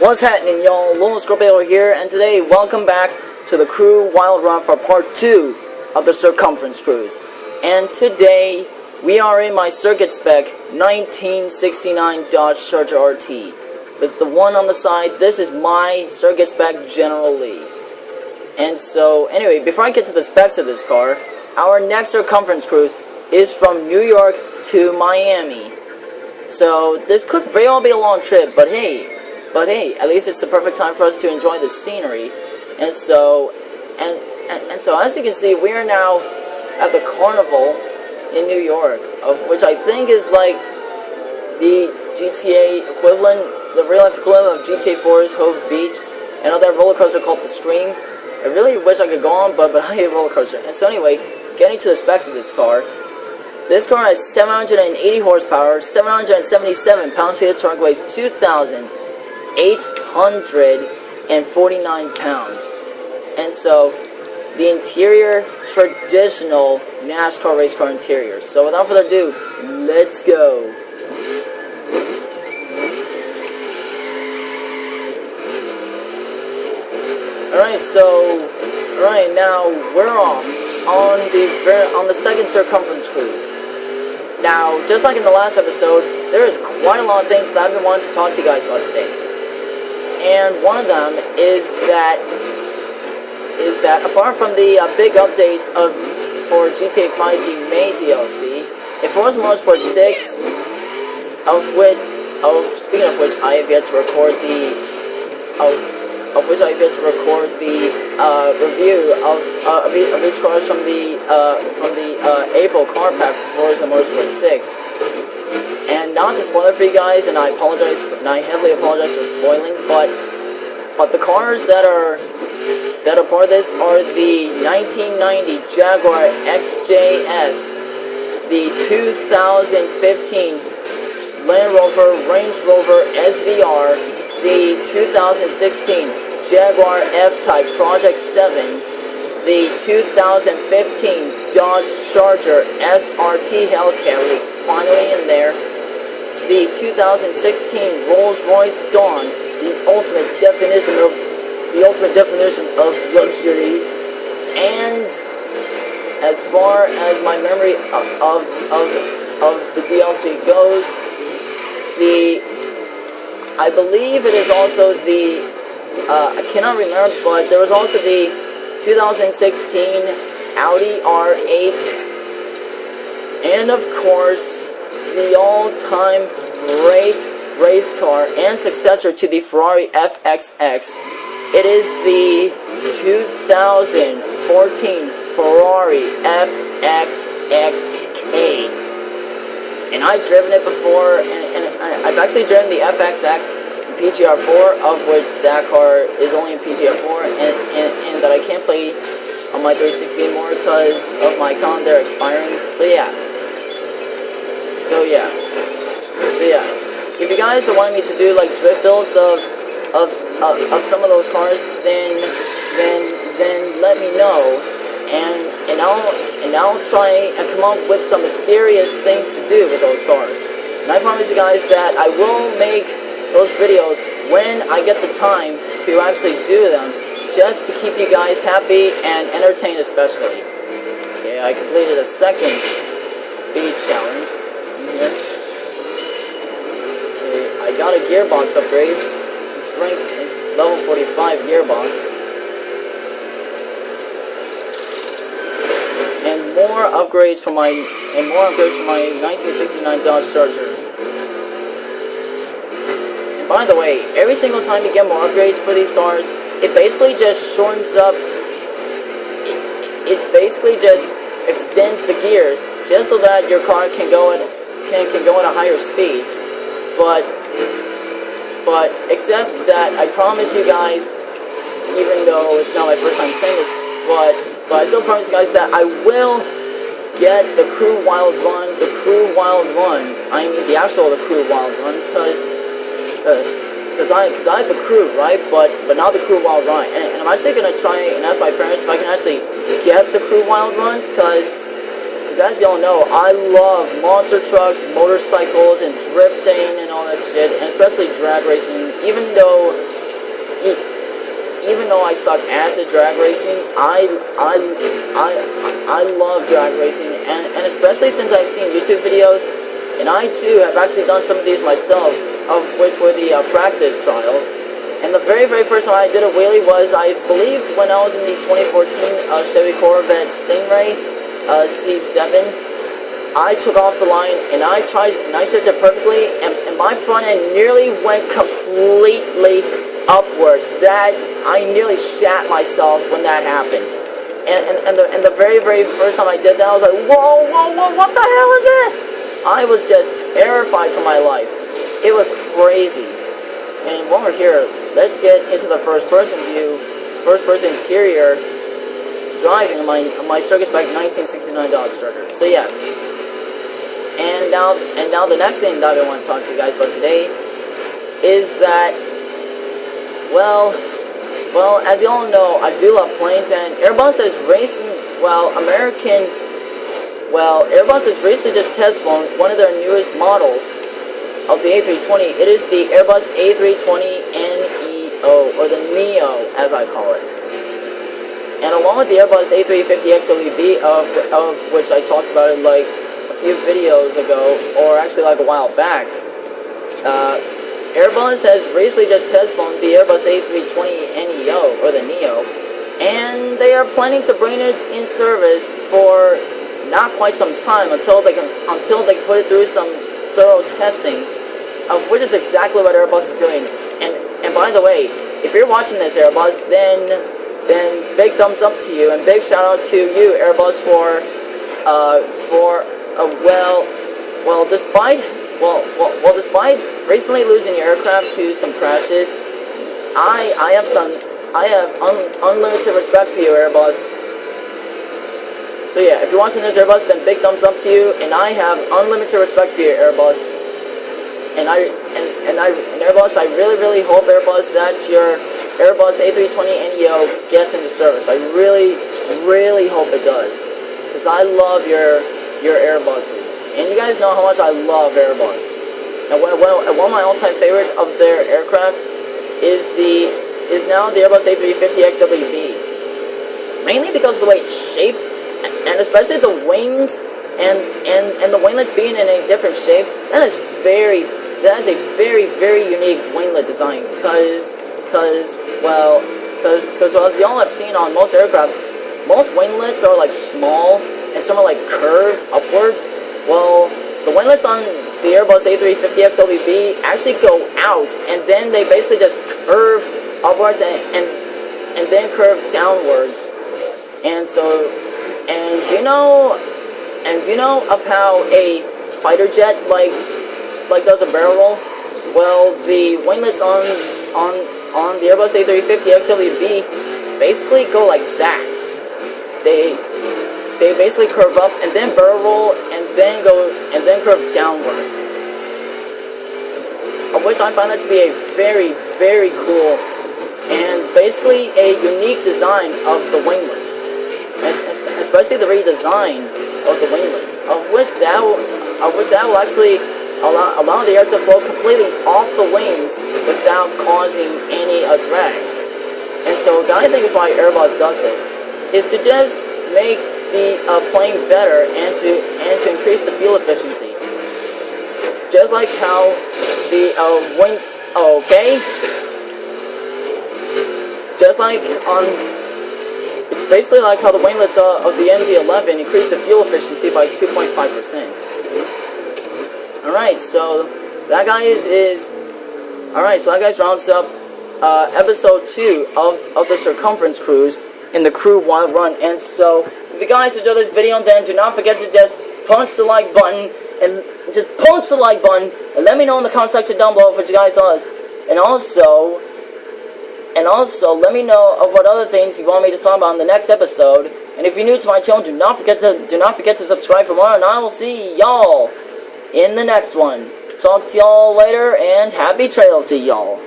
What's happening, y'all? Nascar here, and today, welcome back to the Crew Wild Run for Part 2 of the Circumference Cruise. And today, we are in my circuit spec 1969 Dodge Charger RT. With the one on the side, this is my circuit spec generally. And so, anyway, before I get to the specs of this car, our next Circumference Cruise is from New York to Miami. So, this could very well be a long trip, but hey, at least it's the perfect time for us to enjoy the scenery. And so, so as you can see, we are now at the Carnival in New York, of which I think is like the GTA equivalent, the real life equivalent of GTA 4's Hove Beach. And on that roller coaster called the Scream. I really wish I could go on, but I hate roller coaster. And so anyway, getting to the specs of this car. This car has 780 horsepower, 777 pounds-feet of torque, weighs 2,849 pounds. And so, the interior, traditional NASCAR race car interior. So without further ado, let's go. Alright, now we're off on the second Circumference Cruise. Now, just like in the last episode, there is quite a lot of things that I've been wanting to talk to you guys about today. And one of them is that apart from the big update for GTA 5 the May DLC, if Forza Motorsport 6, speaking of which I have yet to record the review of each car from the April car pack for Forza Motorsport 6. And not to spoil it for you guys, and I heavily apologize for spoiling, but the cars that are part of this are the 1990 Jaguar XJS, the 2015 Land Rover Range Rover SVR, the 2016 Jaguar F-Type Project 7, the 2015 Dodge Charger SRT Hellcat is finally in there, the 2016 Rolls-Royce Dawn, the ultimate definition of luxury, and as far as my memory of the DLC goes, I believe it is also the, I cannot remember, but there was also the 2016 Audi R8, and of course, the all-time great race car and successor to the Ferrari FXX. It is the 2014 Ferrari FXXK. And I've driven it before, and I've actually driven the FXX in PGR4, of which that car is only in PGR4, and that I can't play on my 360 anymore because of my calendar expiring. So yeah. If you guys are wanting me to do like drip builds of some of those cars, then let me know. And I'll try and come up with some mysterious things to do with those cars. And I promise you guys that I will make those videos when I get the time to actually do them, just to keep you guys happy and entertained especially. Okay, I completed a second speed challenge here. Okay, I got a gearbox upgrade. It's level 45 gearbox. And more upgrades for my 1969 Dodge Charger. And by the way, every single time you get more upgrades for these cars, it basically just shortens up. It basically just extends the gears, just so that your car can go at a higher speed. But except that I promise you guys, even though it's not my first time saying this, but I still promise you guys that I will get the Crew Wild Run, the Crew Wild Run. I mean the Crew Wild Run, because I have the crew, right? But not the Crew Wild Run. And I'm actually gonna try and ask my parents if I can actually get the Crew Wild Run, because as y'all know, I love monster trucks, motorcycles, and drifting and all that shit, and especially drag racing. Even though even though I suck ass at drag racing, I love drag racing, and especially since I've seen YouTube videos, and I too have actually done some of these myself, of which were the practice trials. And the very first time I did a wheelie was, I believe, when I was in the 2014 Chevy Corvette Stingray C7. I took off the line, and I shifted perfectly, and my front end nearly went completely upwards. That, I nearly shat myself when that happened. And the very first time I did that, I was like, whoa, what the hell is this? I was just terrified for my life. It was crazy. And while we're here, let's get into the first-person view, first-person interior driving my Circus Spec 1969 Dodge Charger. So yeah. And now the next thing that I want to talk to you guys about today is that, well, as you all know, I do love planes, and Airbus is racing, Airbus has recently just test flown one of their newest models of the A320. It is the Airbus A320neo, or the Neo, as I call it. And along with the Airbus A350XLEB, of which I talked about in like a few videos ago, or actually like a while back, Airbus has recently just test flown the Airbus A320neo, or the Neo, and they are planning to bring it in service for not quite some time until they can put it through some thorough testing, of which is exactly what Airbus is doing. And by the way, if you're watching this, Airbus, then big thumbs up to you, and big shout out to you, Airbus, despite recently losing your aircraft to some crashes, I have unlimited respect for you, Airbus. So yeah, if you're watching this, Airbus, then big thumbs up to you, and I have unlimited respect for you, Airbus. And Airbus, I really hope, Airbus, that your Airbus A320neo gets into service. I really hope it does, because I love your Airbuses, and you guys know how much I love Airbus. And one of my all-time favorite of their aircraft is now the Airbus A350XWB, mainly because of the way it's shaped, and especially the wings and the winglets being in a different shape. That is a very unique winglet design, because as y'all have seen on most aircraft, most winglets are like small and some are like curved upwards. Well, the winglets on the Airbus A350XLEB actually go out, and then they basically just curve upwards and then curve downwards. And do you know of how a fighter jet like does a barrel roll? Well, the winglets on the Airbus A350XLEB basically go like that. They basically curve up and then barrel roll and then curve downwards, of which I find that to be a very cool and basically a unique design of the winglets, especially the redesign of the winglets, of which that will actually allow the air to flow completely off the wings without causing any drag. And so I think is why Airbus does this, is to just make the plane better and to increase the fuel efficiency. Just like how the wings, just like it's basically like how the winglets of the MD-11 increase the fuel efficiency by 2.5%. Alright, so that guys rounds up episode 2 of the Circumference cruise in the Crew Wild Run. And so if you guys enjoyed this video, then do not forget to just punch the like button and let me know in the comment section down below what you guys thought. And also let me know of what other things you want me to talk about in the next episode. And if you're new to my channel, do not forget to subscribe for more, and I will see y'all in the next one. Talk to y'all later, and happy trails to y'all.